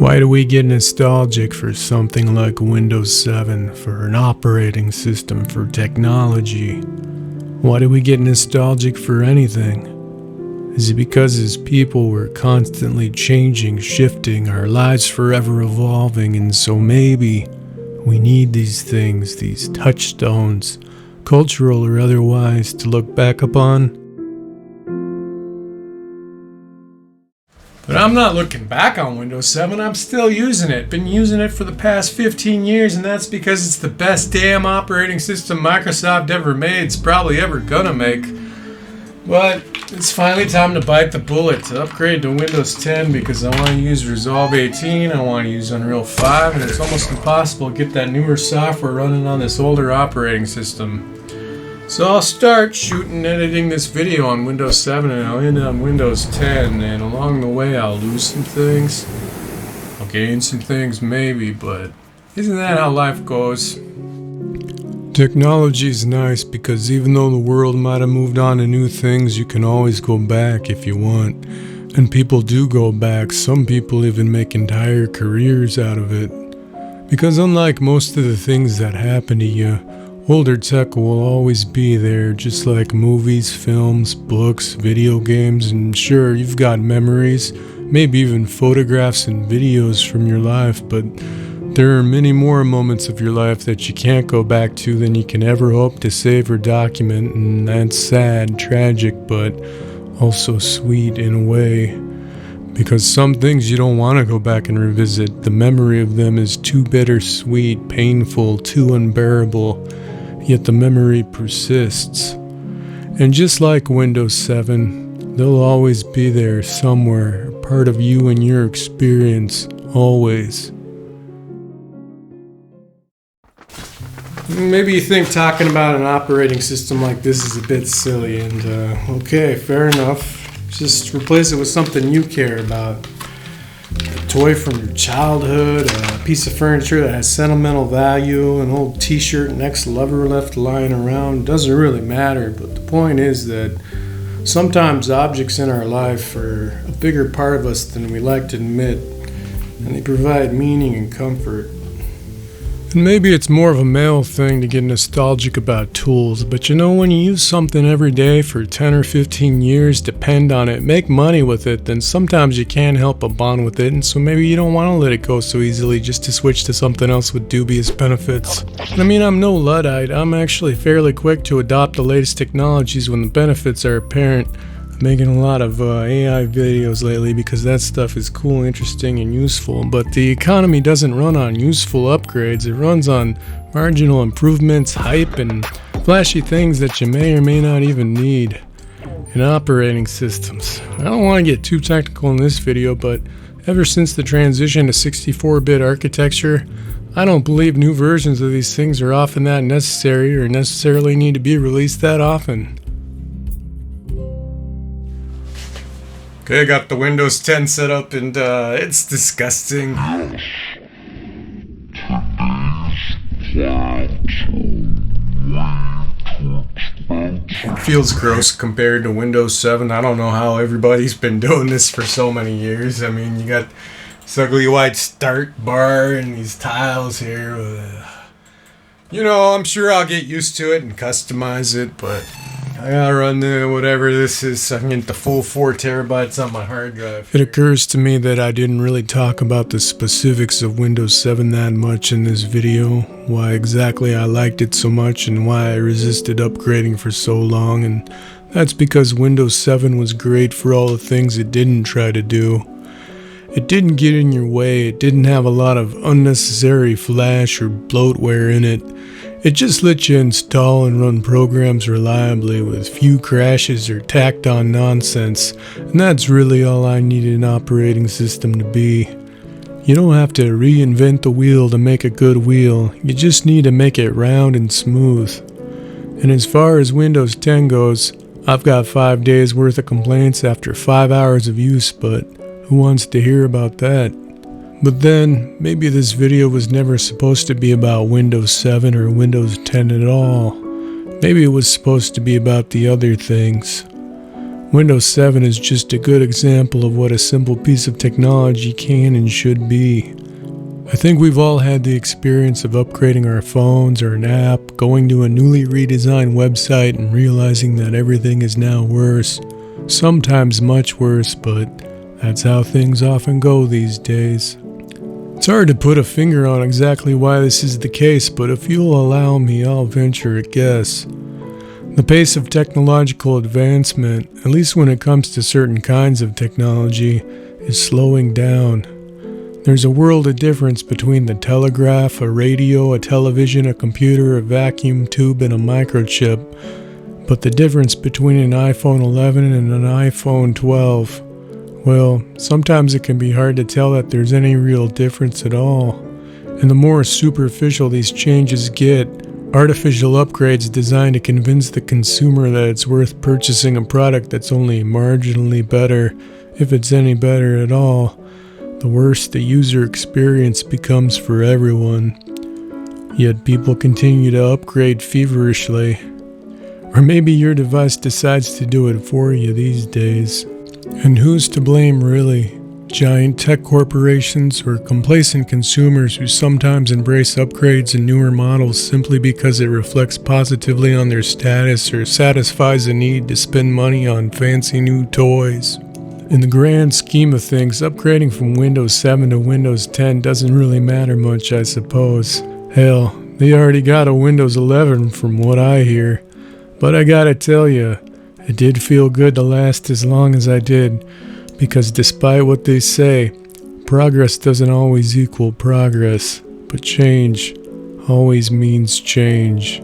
Why do we get nostalgic for something like Windows 7, for an operating system, for technology? Why do we get nostalgic for anything? Is it because as people we're constantly changing, shifting, our lives forever evolving, and so maybe we need these things, these touchstones, cultural or otherwise, to look back upon? But I'm not looking back on Windows 7, I'm still using it. Been using it for the past 15 years, and that's because it's the best damn operating system Microsoft ever made. It's probably ever gonna make. But it's finally time to bite the bullet, to upgrade to Windows 10 because I want to use Resolve 18, I want to use Unreal 5, and it's almost impossible to get that newer software running on this older operating system. So I'll start shooting and editing this video on Windows 7 and I'll end on Windows 10, and along the way I'll lose some things, I'll gain some things maybe, but isn't that how life goes? Technology is nice because even though the world might have moved on to new things, you can always go back if you want. And people do go back, some people even make entire careers out of it. Because unlike most of the things that happen to you, older tech will always be there, just like movies, films, books, video games, and sure, you've got memories, maybe even photographs and videos from your life, but there are many more moments of your life that you can't go back to than you can ever hope to save or document, and that's sad, tragic, but also sweet in a way. Because some things you don't want to go back and revisit. The memory of them is too bittersweet, painful, too unbearable. Yet the memory persists. And just like Windows 7, they'll always be there somewhere, part of you and your experience, always. Maybe you think talking about an operating system like this is a bit silly, and okay, fair enough. Just replace it with something you care about. A toy from your childhood, a piece of furniture that has sentimental value, an old t-shirt an ex-lover left lying around. Doesn't really matter, but the point is that sometimes objects in our life are a bigger part of us than we like to admit, and they provide meaning and comfort. And maybe it's more of a male thing to get nostalgic about tools, but you know, when you use something every day for 10 or 15 years, depend on it, make money with it, then sometimes you can't help but bond with it, and so maybe you don't want to let it go so easily just to switch to something else with dubious benefits. I mean, I'm no Luddite, I'm actually fairly quick to adopt the latest technologies when the benefits are apparent. Making a lot of AI videos lately because that stuff is cool, interesting, and useful, but the economy doesn't run on useful upgrades. It runs on marginal improvements, hype, and flashy things that you may or may not even need in operating systems. I don't want to get too technical in this video, but ever since the transition to 64-bit architecture, I don't believe new versions of these things are often that necessary or necessarily need to be released that often. Okay, I got the Windows 10 set up and it's disgusting. It feels gross compared to Windows 7. I don't know how everybody's been doing this for so many years. I mean, you got this ugly white start bar and these tiles here. You know, I'm sure I'll get used to it and customize it, but I gotta run the whatever this is so I can get the full 4 terabytes on my hard drive. It occurs to me that I didn't really talk about the specifics of Windows 7 that much in this video, why exactly I liked it so much and why I resisted upgrading for so long, and that's because Windows 7 was great for all the things it didn't try to do. It didn't get in your way, it didn't have a lot of unnecessary flash or bloatware in it. It just let you install and run programs reliably with few crashes or tacked on nonsense, and that's really all I needed an operating system to be. You don't have to reinvent the wheel to make a good wheel, you just need to make it round and smooth. And as far as Windows 10 goes, I've got 5 days worth of complaints after 5 hours of use, but who wants to hear about that? But then, maybe this video was never supposed to be about Windows 7 or Windows 10 at all. Maybe it was supposed to be about the other things. Windows 7 is just a good example of what a simple piece of technology can and should be. I think we've all had the experience of upgrading our phones or an app, going to a newly redesigned website and realizing that everything is now worse. Sometimes much worse, but that's how things often go these days. It's hard to put a finger on exactly why this is the case, but if you'll allow me, I'll venture a guess. The pace of technological advancement, at least when it comes to certain kinds of technology, is slowing down. There's a world of difference between the telegraph, a radio, a television, a computer, a vacuum tube, and a microchip. But the difference between an iPhone 11 and an iPhone 12, well, sometimes it can be hard to tell that there's any real difference at all. And the more superficial these changes get, artificial upgrades designed to convince the consumer that it's worth purchasing a product that's only marginally better, if it's any better at all, the worse the user experience becomes for everyone. Yet people continue to upgrade feverishly. Or maybe your device decides to do it for you these days. And who's to blame really? Giant tech corporations or complacent consumers who sometimes embrace upgrades and newer models simply because it reflects positively on their status or satisfies a need to spend money on fancy new toys? In the grand scheme of things, upgrading from Windows 7 to Windows 10 doesn't really matter much, I suppose. Hell, they already got a Windows 11 from what I hear. But I gotta tell you, it did feel good to last as long as I did, because despite what they say, progress doesn't always equal progress, but change always means change.